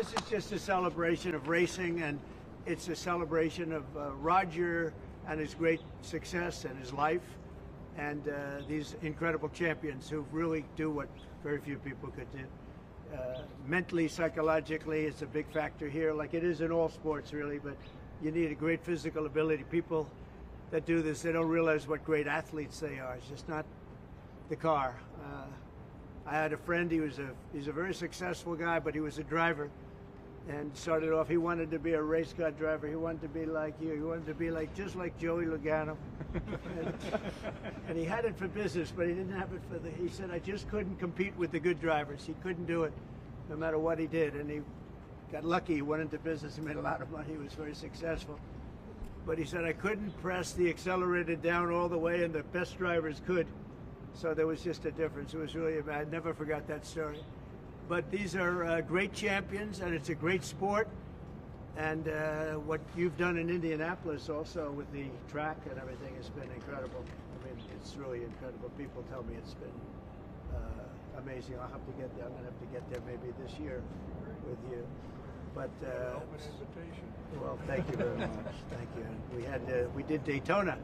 This is just a celebration of racing, and it's a celebration of Roger and his great success and his life, and these incredible champions who really do what very few people could do. Mentally, psychologically, it's a big factor here, like it is in all sports, really, but you need a great physical ability. People that do this, they don't realize what great athletes they are. It's just not the car. I had a friend, he's a very successful guy, but he was a driver, and started off, he wanted to be a race car driver. He wanted to be like you. He wanted to be just like Joey Logano. and he had it for business, but he didn't have it for he said, I just couldn't compete with the good drivers. He couldn't do it no matter what he did. And he got lucky. He went into business. He made a lot of money. He was very successful. But he said, I couldn't press the accelerator down all the way, and the best drivers could. So there was just a difference. It was really, I never forgot that story. But these are great champions, and it's a great sport. And what you've done in Indianapolis also with the track and everything has been incredible. I mean, it's really incredible. People tell me it's been amazing. I'll have to get there. I'm going to have to get there maybe this year with you. But open invitation. Well, thank you very much. Thank you. We did Daytona.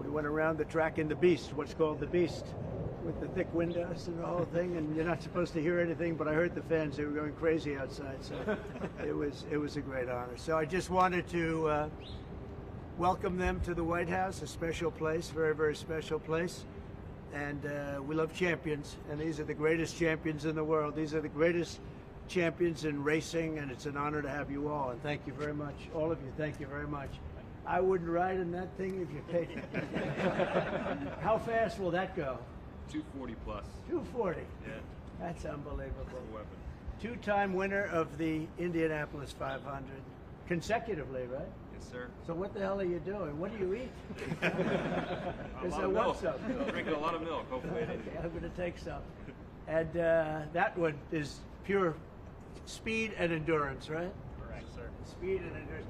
We went around the track in the Beast, what's called the Beast, with the thick windows and the whole thing. And you're not supposed to hear anything, but I heard the fans. They were going crazy outside. So it was a great honor. So I just wanted to welcome them to the White House, a special place, very, very special place. And we love champions, and these are the greatest champions in the world. These are the greatest champions in racing, and it's an honor to have you all. And thank you very much, all of you. Thank you very much. I wouldn't ride in that thing if you paid me. How fast will that go? 240 plus. 240? Yeah. That's unbelievable. That's a weapon. Two-time winner of the Indianapolis 500, consecutively, right? Yes, sir. So what the hell are you doing? What do you eat? A lot of milk. Drinking a lot of milk, hopefully. Okay, I'm going to take some. And that one is pure speed and endurance, right? Correct, sir. Speed and endurance.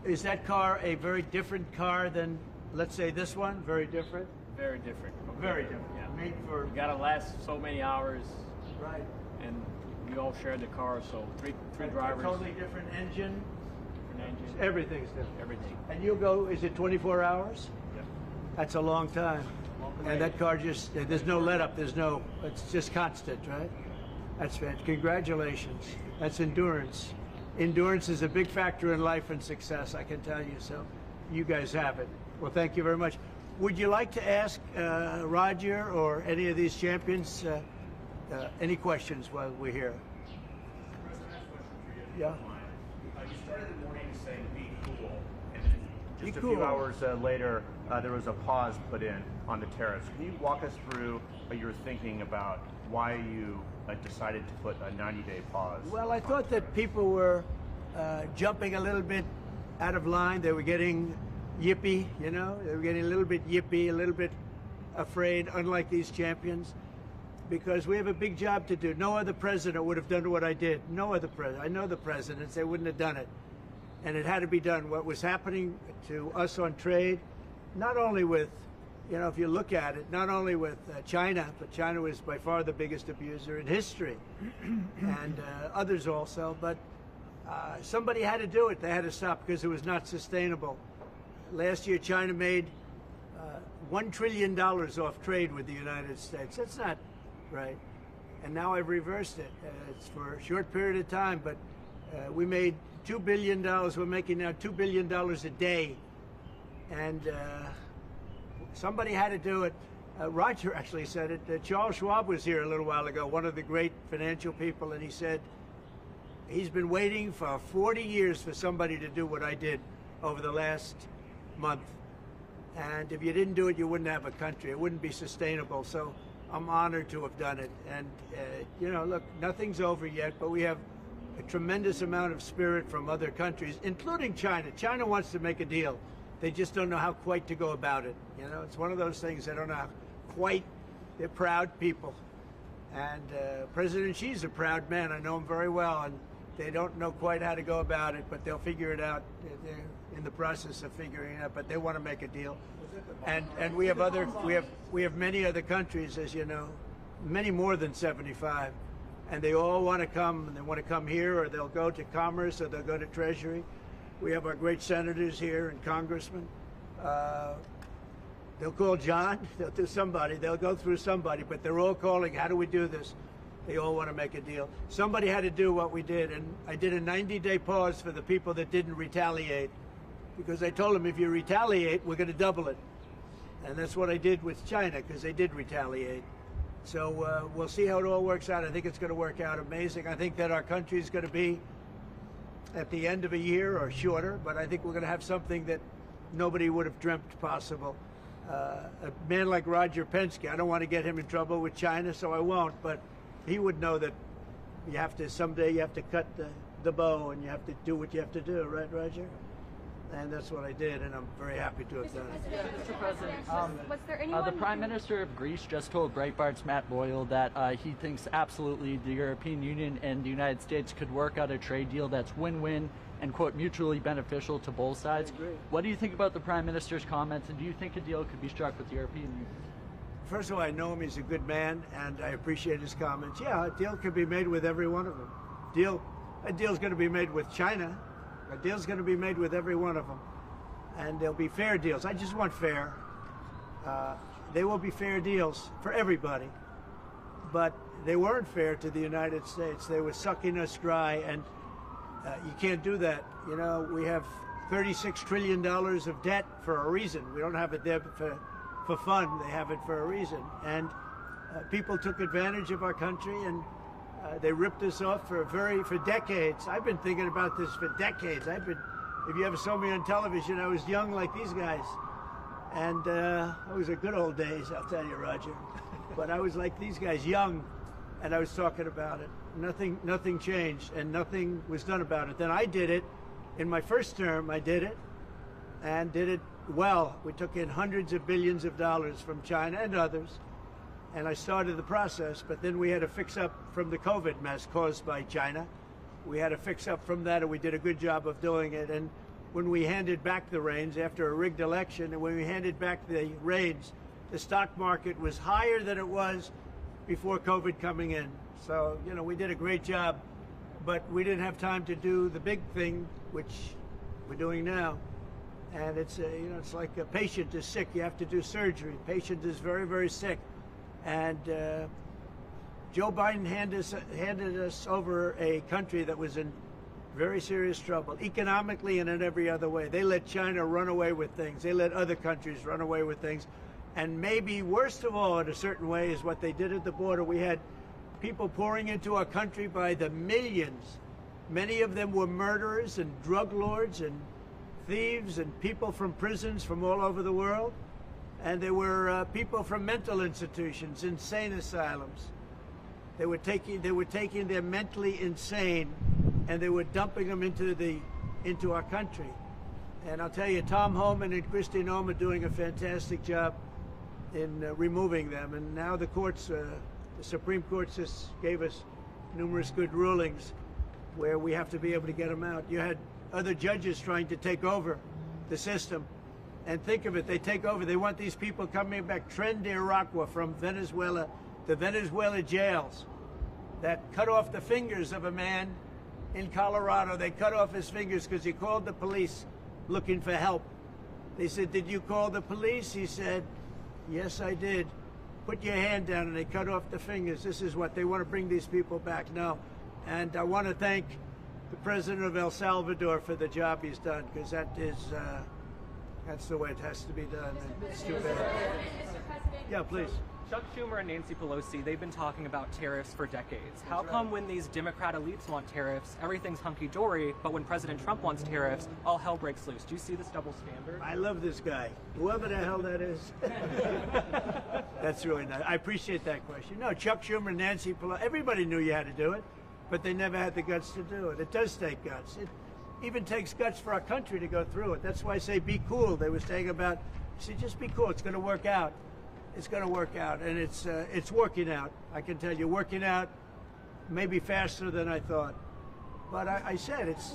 Is that car a very different car than, let's say, this one? Very different? Very different. Very different. Yeah. Made for... You gotta last so many hours. Right. And we all share the car, so three drivers. Totally different engine. Different engine. Everything's different. Everything. And you'll go, is it 24 hours? Yeah. That's a long time. And that car just, there's no let up, it's just constant, right? That's fantastic. Congratulations. That's endurance. Endurance is a big factor in life and success, I can tell you. So you guys have it. Well, thank you very much. Would you like to ask Roger or any of these champions any questions while we're here? President, I have a question for you. Yeah. You started the morning saying be cool, and then just a cool. few hours later, there was a pause put in on the tariffs. Can you walk us through your thinking about why you decided to put a 90-day pause? Well, I thought that people were jumping a little bit out of line. They were getting yippy, you know? They were getting a little bit yippy, a little bit afraid, unlike these champions, because we have a big job to do. No other president would have done what I did. No other president. I know the presidents, they wouldn't have done it. And it had to be done. What was happening to us on trade, not only with, you know, if you look at it, not only with China, but China was by far the biggest abuser in history, and others also, but somebody had to do it. They had to stop because it was not sustainable. Last year, China made $1 trillion off trade with the United States. That's not right. And now I've reversed it. It's for a short period of time, but we made $2 billion. We're making now $2 billion a day. And somebody had to do it. Roger actually said it. Charles Schwab was here a little while ago, one of the great financial people, and he said he's been waiting for 40 years for somebody to do what I did over the last month. And if you didn't do it, you wouldn't have a country. It wouldn't be sustainable. So I'm honored to have done it. And, you know, look, nothing's over yet, but we have a tremendous amount of spirit from other countries, including China. China wants to make a deal. They just don't know how quite to go about it. You know, it's one of those things they don't know how quite. They're proud people. And President Xi's a proud man. I know him very well. And they don't know quite how to go about it, but they'll figure it out. They're in the process of figuring it out, but they want to make a deal. And we have many other countries, as you know, many more than 75. and they all want to come, and they want to come here, or they'll go to Commerce, or they'll go to Treasury. We have our great senators here and congressmen. They'll call John, they'll do somebody, they'll go through somebody, but they're all calling, how do we do this? They all want to make a deal. Somebody had to do what we did, and I did a 90-day pause for the people that didn't retaliate, because I told them if you retaliate, we're going to double it. And that's what I did with China, because they did retaliate. So we'll see how it all works out. I think it's going to work out amazing. I think that our country is going to be at the end of a year or shorter, but I think we're going to have something that nobody would have dreamt possible. A man like Roger Penske, I don't want to get him in trouble with China, so I won't, but he would know that you have to, someday you have to cut the bow and you have to do what you have to do, right, Roger? And that's what I did, and I'm very happy to have done it. Mr. President, Was there anyone the Prime Minister of Greece just told Breitbart's Matt Boyle that he thinks absolutely the European Union and the United States could work out a trade deal that's win-win and, quote, mutually beneficial to both sides. I agree. What do you think about the Prime Minister's comments, and do you think a deal could be struck with the European Union? First of all, I know him, he's a good man, and I appreciate his comments. Yeah, a deal could be made with every one of them. A deal's going to be made with China. A deal's going to be made with every one of them. And there'll be fair deals. I just want fair. They will be fair deals for everybody. But they weren't fair to the United States. They were sucking us dry, and you can't do that. You know, we have $36 trillion of debt for a reason. We don't have it there for fun. They have it for a reason. And people took advantage of our country, and they ripped us off for decades. I've been thinking about this for decades. If you ever saw me on television, I was young like these guys. And it was the good old days, I'll tell you, Roger. But I was like these guys, young, and I was talking about it. Nothing changed, and nothing was done about it. Then I did it. In my first term, I did it, and did it well. We took in hundreds of billions of dollars from China and others, and I started the process, but then we had to fix up from the COVID mess caused by China. We had to fix up from that, and we did a good job of doing it. And when we handed back the reins after a rigged election, and when we handed back the reins, the stock market was higher than it was before COVID coming in. So, you know, we did a great job, but we didn't have time to do the big thing, which we're doing now. And it's, you know, it's like a patient is sick, you have to do surgery. Patient is very, very sick. And Joe Biden handed us over a country that was in very serious trouble, economically and in every other way. They let China run away with things. They let other countries run away with things. And maybe worst of all, in a certain way, is what they did at the border. We had people pouring into our country by the millions. Many of them were murderers and drug lords and thieves and people from prisons from all over the world. And there were people from mental institutions, insane asylums. They were taking their mentally insane, and they were dumping them into our country. And I'll tell you, Tom Homan and Kristi Noem are doing a fantastic job in removing them. And now the courts, the Supreme Court just gave us numerous good rulings where we have to be able to get them out. You had other judges trying to take over the system. And think of it, they take over, they want these people coming back, Tren de Aragua from Venezuela, the Venezuela jails that cut off the fingers of a man in Colorado. They cut off his fingers because he called the police looking for help. They said, "Did you call the police?" He said, "Yes, I did." "Put your hand down," and they cut off the fingers. This is what they want to bring these people back now. And I want to thank the president of El Salvador for the job he's done, because that is, that's the way it has to be done. And it's too bad. Yeah, please. Chuck Schumer and Nancy Pelosi, they've been talking about tariffs for decades. How come when these Democrat elites want tariffs, everything's hunky-dory, but when President Trump wants tariffs, all hell breaks loose? Do you see this double standard? I love this guy, whoever the hell that is. That's really nice. I appreciate that question. No, Chuck Schumer, Nancy Pelosi, everybody knew you had to do it, but they never had the guts to do it. It does take guts. It even takes guts for our country to go through it. That's why I say be cool. They were saying about, see, just be cool. It's going to work out. It's going to work out, and it's working out. I can tell you, working out maybe faster than I thought. But I said it's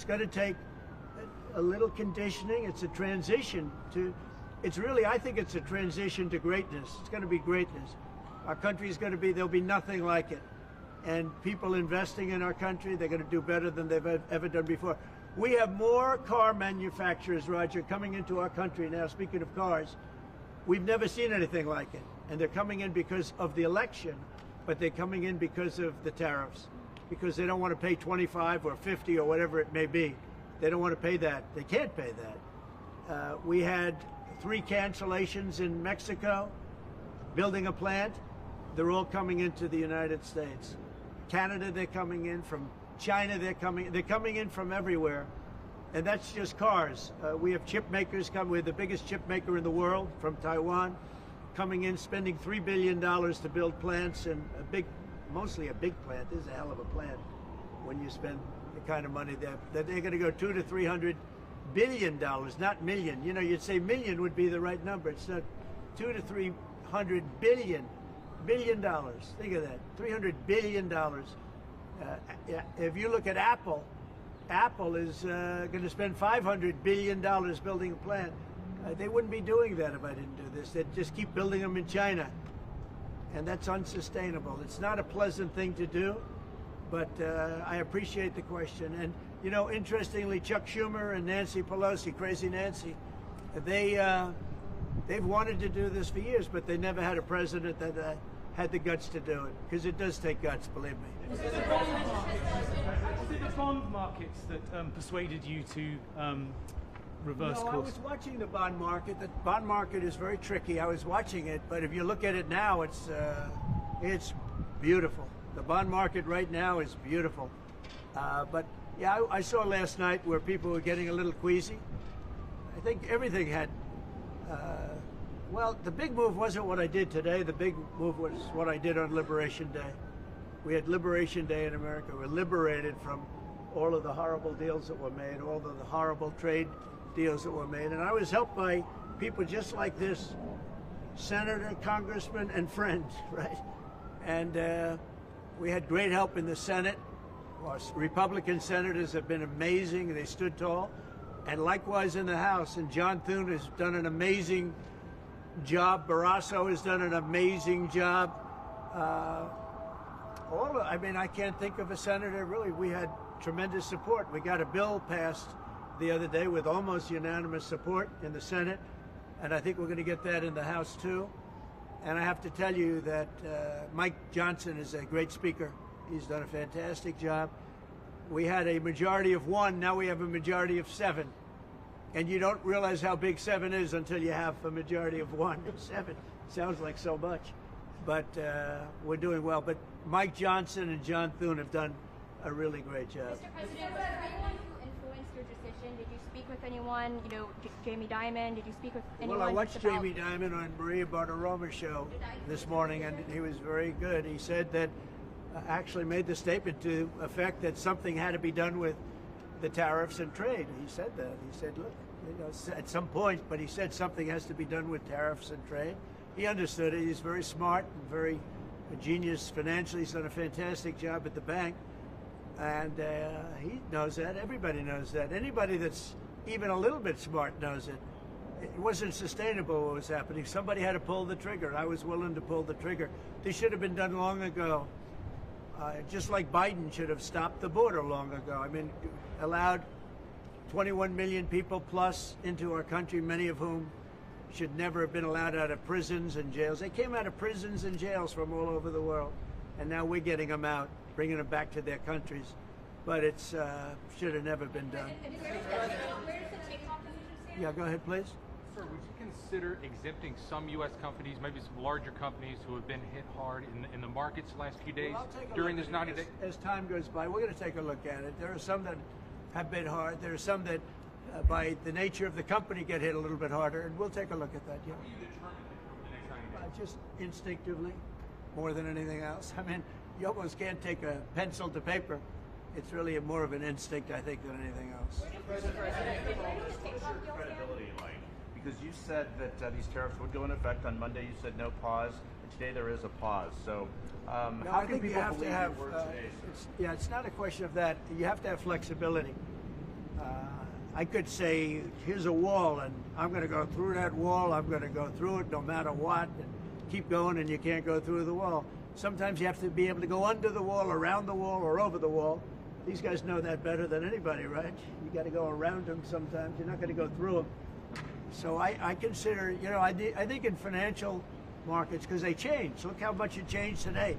going to take a little conditioning. It's a transition to. It's really, I think it's a transition to greatness. It's going to be greatness. Our country is going to be, there'll be nothing like it. And people investing in our country, they're going to do better than they've ever done before. We have more car manufacturers, Roger, coming into our country now. Speaking of cars, we've never seen anything like it. And they're coming in because of the election, but they're coming in because of the tariffs, because they don't want to pay 25 or 50 or whatever it may be. They don't want to pay that. They can't pay that. We had 3 cancellations in Mexico, building a plant. They're all coming into the United States. Canada, they're coming in. From China, they're coming in from everywhere. And that's just cars. We have chip makers coming. We're the biggest chip maker in the world, from Taiwan, coming in, spending $3 billion to build plants, and mostly a big plant. This is a hell of a plant when you spend the kind of money that they're going to go $200 to $300 billion, not million. You know, you'd say million would be the right number. It's not. $200 to $300 billion. $1 billion. Think of that. $300 billion. If you look at Apple, Apple is going to spend $500 billion building a plant. They wouldn't be doing that if I didn't do this. They'd just keep building them in China. And that's unsustainable. It's not a pleasant thing to do, but I appreciate the question. And, you know, interestingly, Chuck Schumer and Nancy Pelosi, Crazy Nancy, they've wanted to do this for years, but they never had a president that had the guts to do it, because it does take guts, believe me. Was it the bond markets that persuaded you to reverse course? I was watching the bond market. The bond market is very tricky. I was watching it, but if you look at it now, it's beautiful. The bond market right now is beautiful. But yeah, I saw last night where people were getting a little queasy. I think everything had. Well, the big move wasn't what I did today. The big move was what I did on Liberation Day. We had Liberation Day in America. We're liberated from all of the horrible deals that were made, all of the horrible trade deals that were made. And I was helped by people just like this, senator, congressman, and friends, right? And we had great help in the Senate. Our Republican senators have been amazing. They stood tall. And likewise in the House. And John Thune has done an amazing job. Barrasso has done an amazing job. I mean, I can't think of a senator, really. We had tremendous support. We got a bill passed the other day with almost unanimous support in the Senate, and I think we're going to get that in the House too. And I have to tell you that Mike Johnson is a great speaker. He's done a fantastic job. We had a majority of 1, now we have a majority of 7. And you don't realize how big 7 is until you have a majority of 1. 7 sounds like so much. But we're doing well. But Mike Johnson and John Thune have done a really great job. Mr. President, was there anyone who influenced your decision? Did you speak with anyone, you know, Jamie Dimon? Did you speak with anyone? Well, I watched Jamie Dimon on Maria Bartiromo's show this morning, and he was very good. He said that, actually made the statement to effect that something had to be done with the tariffs and trade. He said that. He said, look, you know, at some point, but he said something has to be done with tariffs and trade. He understood it. He's very smart and very a genius financially. He's done a fantastic job at the bank. And he knows that. Everybody knows that. Anybody that's even a little bit smart knows it. It wasn't sustainable what was happening. Somebody had to pull the trigger. I was willing to pull the trigger. This should have been done long ago. Just like Biden should have stopped the border long ago. I mean, allowed 21 million people plus into our country, many of whom should never have been allowed out of prisons and jails. They came out of prisons and jails from all over the world, and now we're getting them out, bringing them back to their countries. But it's should have never been done. Where does the takeoff decision stand? Yeah, go ahead, please. Sir, would you consider exempting some U.S. companies, maybe some larger companies who have been hit hard in the markets the last few days during this 90 days? As time goes by, we're going to take a look at it. There are some that have been hard. There are some that, by the nature of the company, get hit a little bit harder, and we'll take a look at that. Yeah. How do you determine that over the next 90 days? Just instinctively, more than anything else. I mean, you almost can't take a pencil to paper. It's really more of an instinct, I think, than anything else. What's your credibility like? Because you said that these tariffs would go into effect on Monday. You said no pause. And today there is a pause. So No, how I can think people you have believe to have, your word today? it's not a question of that. You have to have flexibility. I could say, here's a wall, and I'm going to go through that wall. I'm going to go through it no matter what. And keep going and you can't go through the wall. Sometimes you have to be able to go under the wall, around the wall, or over the wall. These guys know that better than anybody, right? You got to go around them sometimes. You're not going to go through them. So I consider, you know, I think in financial markets, because they change. Look how much it changed today.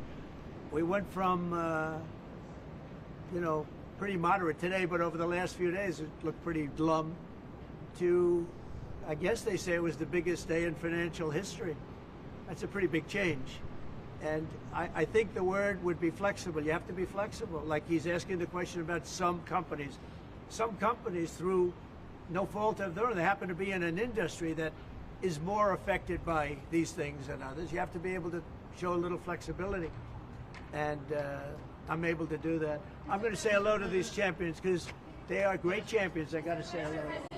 We went from, you know, pretty moderate today, but over the last few days it looked pretty glum, to, I guess they say it was the biggest day in financial history. That's a pretty big change. And I think the word would be flexible. You have to be flexible. Like he's asking the question about some companies. Some companies, through no fault of their own, they happen to be in an industry that is more affected by these things than others. You have to be able to show a little flexibility. And I'm able to do that. I'm going to say hello to these champions because they are great champions. I got to say hello.